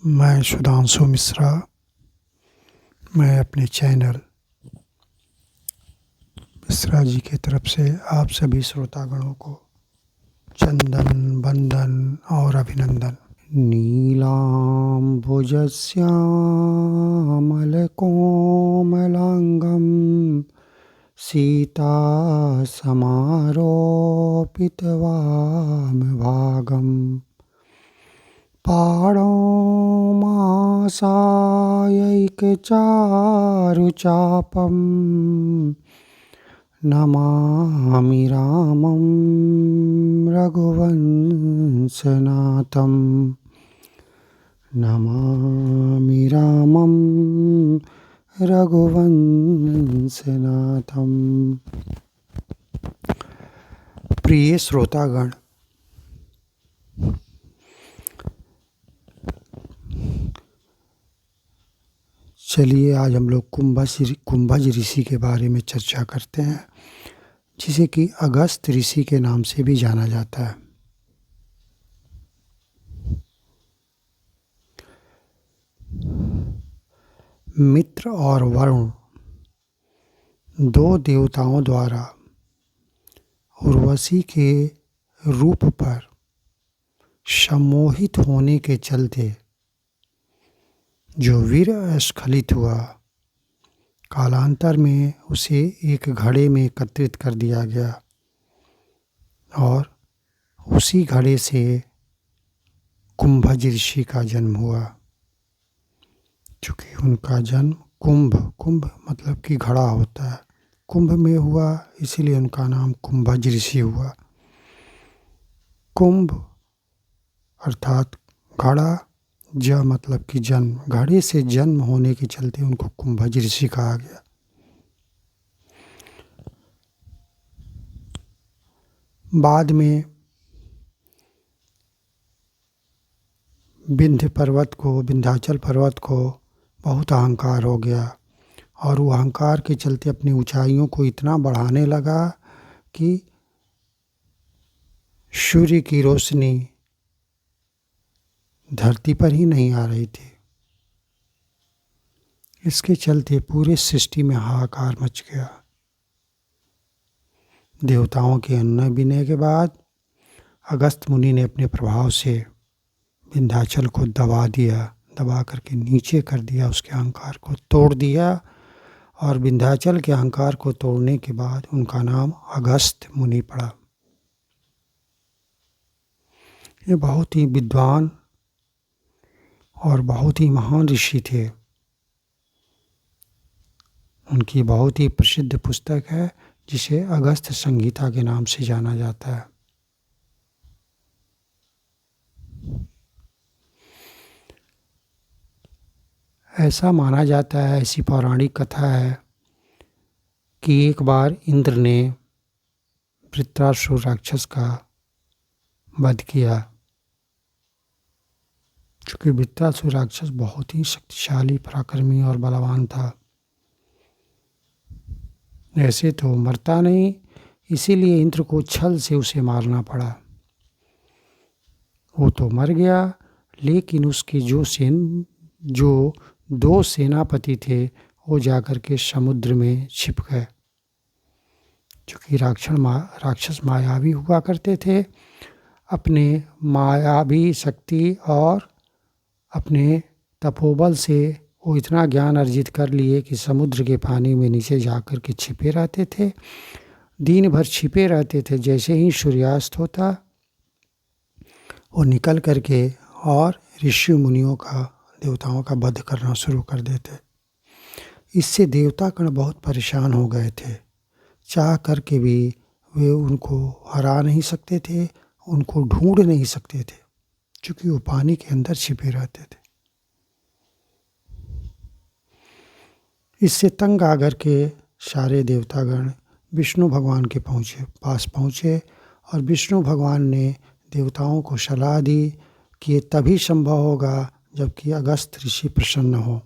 मैं सुधांशु मिश्रा। मैं अपने चैनल मिश्रा जी की तरफ से आप सभी श्रोतागणों को चंदन वंदन और अभिनंदन। नीलाम्बुजश्यामलकोमलांगं सीतासमारोपितवामभागम् पाणौमासायैकचारुचापं नमामि रामं रघुवंशनाथं। नमामि रामं रघुवंशनाथं। प्रिय श्रोतागण, चलिए आज हम लोग कुंभज ऋषि के बारे में चर्चा करते हैं, जिसे कि अगस्त ऋषि के नाम से भी जाना जाता है। मित्र और वरुण दो देवताओं द्वारा उर्वशी के रूप पर सम्मोहित होने के चलते जो वीर स्खलित हुआ, कालांतर में उसे एक घड़े में एकत्रित कर दिया गया और उसी घड़े से कुंभज ऋषि का जन्म हुआ। चूँकि उनका जन्म कुंभ मतलब कि घड़ा होता है, कुंभ में हुआ, इसीलिए उनका नाम कुंभज ऋषि हुआ। कुंभ अर्थात घड़ा, ज मतलब कि जन्म, घड़े से जन्म होने के चलते उनको कुंभज ऋषि कहा गया। बाद में विंध्याचल पर्वत को बहुत अहंकार हो गया और वो अहंकार के चलते अपनी ऊंचाइयों को इतना बढ़ाने लगा कि सूर्य की रोशनी धरती पर ही नहीं आ रही थी। इसके चलते पूरे सृष्टि में हाहाकार मच गया। देवताओं के अन्य विनय के बाद अगस्त मुनि ने अपने प्रभाव से विंध्याचल को दबा करके नीचे कर दिया, उसके अहंकार को तोड़ दिया। और विंध्याचल के अहंकार को तोड़ने के बाद उनका नाम अगस्त मुनि पड़ा। ये बहुत ही विद्वान और बहुत ही महान ऋषि थे। उनकी बहुत ही प्रसिद्ध पुस्तक है जिसे अगस्त संहिता के नाम से जाना जाता है। ऐसा माना जाता है, ऐसी पौराणिक कथा है कि एक बार इंद्र ने वृत्रासुर राक्षस का वध किया। चूँकि वृत्रासुर राक्षस बहुत ही शक्तिशाली, पराक्रमी और बलवान था, ऐसे तो मरता नहीं, इसीलिए इंद्र को छल से उसे मारना पड़ा। वो तो मर गया, लेकिन उसके जो दो सेनापति थे वो जाकर के समुद्र में छिप गए। चूँकि राक्षस मायावी हुआ करते थे, अपने मायावी शक्ति और अपने तपोबल से वो इतना ज्ञान अर्जित कर लिए कि समुद्र के पानी में नीचे जाकर के छिपे रहते थे। दिन भर छिपे रहते थे। जैसे ही सूर्यास्त होता वो निकल करके और ऋषि मुनियों का, देवताओं का वध करना शुरू कर देते। इससे देवतागण बहुत परेशान हो गए थे। चाह करके भी वे उनको हरा नहीं सकते थे, उनको ढूंढ नहीं सकते थे, क्योंकि वो पानी के अंदर छिपे रहते थे। इससे तंग आकर के सारे देवतागण विष्णु भगवान के पास पहुँचे और विष्णु भगवान ने देवताओं को सलाह दी कि ये तभी संभव होगा जबकि अगस्त ऋषि प्रसन्न हो।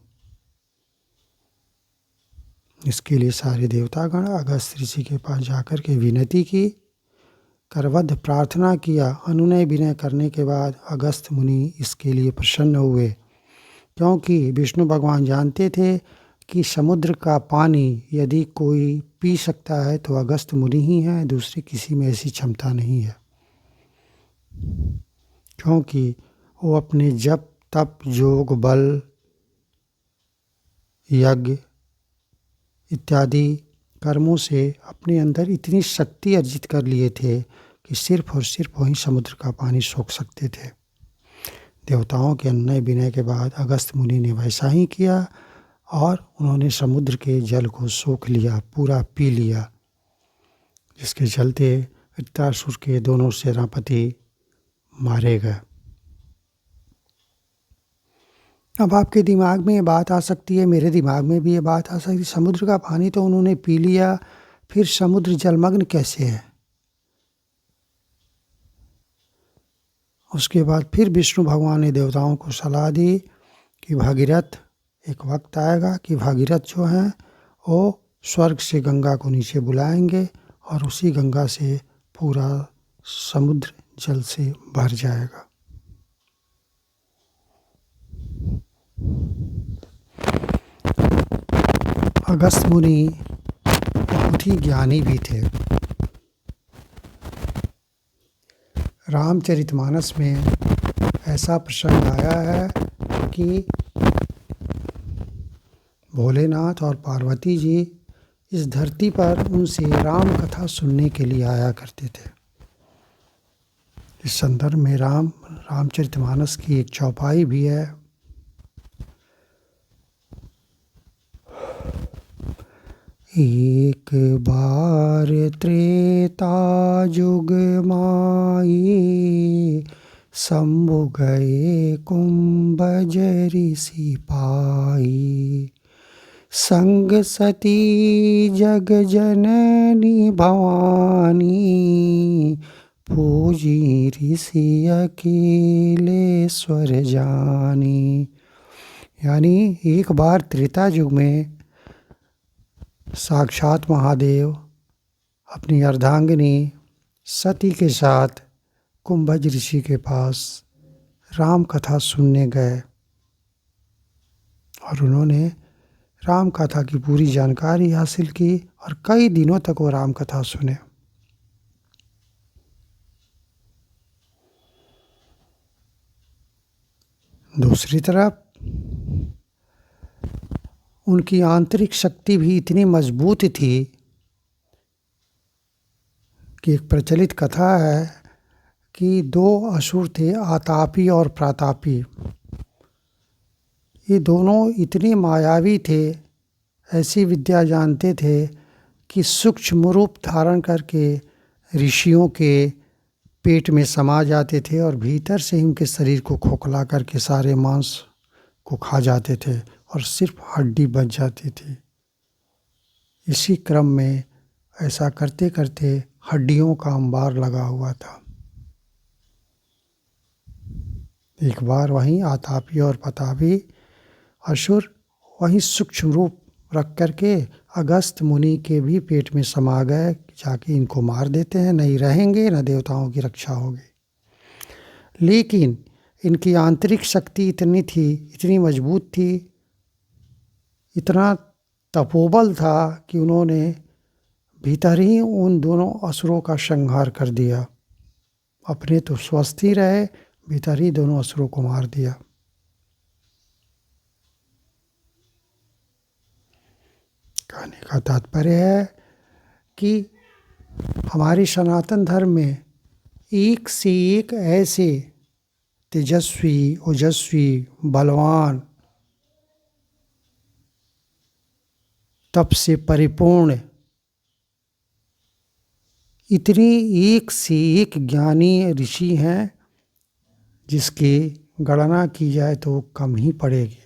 इसके लिए सारे देवतागण अगस्त ऋषि के पास जाकर के विनती की, करवध प्रार्थना किया। अनुनय विनय करने के बाद अगस्त मुनि इसके लिए प्रसन्न हुए क्योंकि विष्णु भगवान जानते थे कि समुद्र का पानी यदि कोई पी सकता है तो अगस्त मुनि ही है, दूसरे किसी में ऐसी क्षमता नहीं है। क्योंकि वो अपने जप तप योग बल यज्ञ इत्यादि कर्मों से अपने अंदर इतनी शक्ति अर्जित कर लिए थे कि सिर्फ और सिर्फ वहीं समुद्र का पानी सोख सकते थे। देवताओं के अन्य विनय के बाद अगस्त मुनि ने वैसा ही किया और उन्होंने समुद्र के जल को सोख लिया, पूरा पी लिया, जिसके चलते वृत्रासुर के दोनों सेनापति मारे गए। अब आपके दिमाग में ये बात आ सकती है, मेरे दिमाग में भी ये बात आ सकती है, समुद्र का पानी तो उन्होंने पी लिया, फिर समुद्र जलमग्न कैसे है? उसके बाद फिर विष्णु भगवान ने देवताओं को सलाह दी कि भागीरथ, एक वक्त आएगा कि भागीरथ जो हैं वो स्वर्ग से गंगा को नीचे बुलाएंगे और उसी गंगा से पूरा समुद्र जल से भर जाएगा। अगस्त मुनि बहुत ही ज्ञानी भी थे। रामचरितमानस में ऐसा प्रसंग आया है कि भोलेनाथ और पार्वती जी इस धरती पर उनसे राम कथा सुनने के लिए आया करते थे। इस संदर्भ में रामचरितमानस की एक चौपाई भी है। एक बार त्रेता जुग माई, शंभु गए कुंभज ऋषि पाई। संग सती जग जननी भवानी, पूजी ऋषि अखिलेश्वर जानी। यानी एक बार त्रेता युग में साक्षात महादेव अपनी अर्धांगिनी सती के साथ कुंभज ऋषि के पास राम कथा सुनने गए और उन्होंने राम कथा की पूरी जानकारी हासिल की और कई दिनों तक वो राम कथा सुने। दूसरी तरफ उनकी आंतरिक शक्ति भी इतनी मजबूत थी कि एक प्रचलित कथा है कि दो असुर थे, आतापी और प्रतापी। ये दोनों इतने मायावी थे, ऐसी विद्या जानते थे कि सूक्ष्म रूप धारण करके ऋषियों के पेट में समा जाते थे और भीतर से ही उनके शरीर को खोखला करके सारे मांस को खा जाते थे और सिर्फ हड्डी बच जाती थी। इसी क्रम में ऐसा करते करते हड्डियों का अंबार लगा हुआ था। एक बार वहीं आतापी और प्रतापी असुर वहीं सूक्ष्म रूप रख करके अगस्त मुनि के भी पेट में समा गए, जाके इनको मार देते हैं, नहीं रहेंगे, न देवताओं की रक्षा होगी। लेकिन इनकी आंतरिक शक्ति इतनी थी, इतनी मजबूत थी, इतना तपोबल था कि उन्होंने भीतर ही उन दोनों असुरों का संहार कर दिया। अपने तो स्वस्थ ही रहे, भीतर ही दोनों असुरों को मार दिया। कहने का तात्पर्य है कि हमारे सनातन धर्म में एक से एक ऐसे तेजस्वी, ओजस्वी, बलवान, तप से परिपूर्ण, इतने एक से एक ज्ञानी ऋषि हैं जिसकी गणना की जाए तो कम ही पड़ेगी।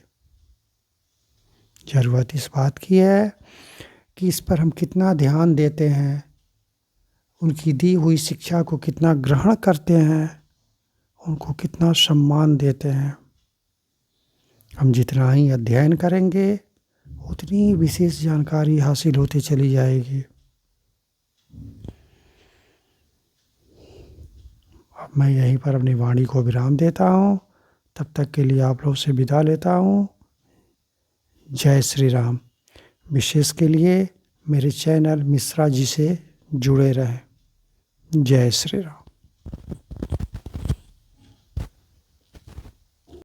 जरूरत इस बात की है कि इस पर हम कितना ध्यान देते हैं, उनकी दी हुई शिक्षा को कितना ग्रहण करते हैं, उनको कितना सम्मान देते हैं। हम जितना ही अध्ययन करेंगे उतनी विशेष जानकारी हासिल होती चली जाएगी। अब मैं यहीं पर अपनी वाणी को विराम देता हूँ। तब तक के लिए आप लोग से विदा लेता हूँ। जय श्री राम। विशेष के लिए मेरे चैनल मिश्रा जी से जुड़े रहें। जय श्री राम।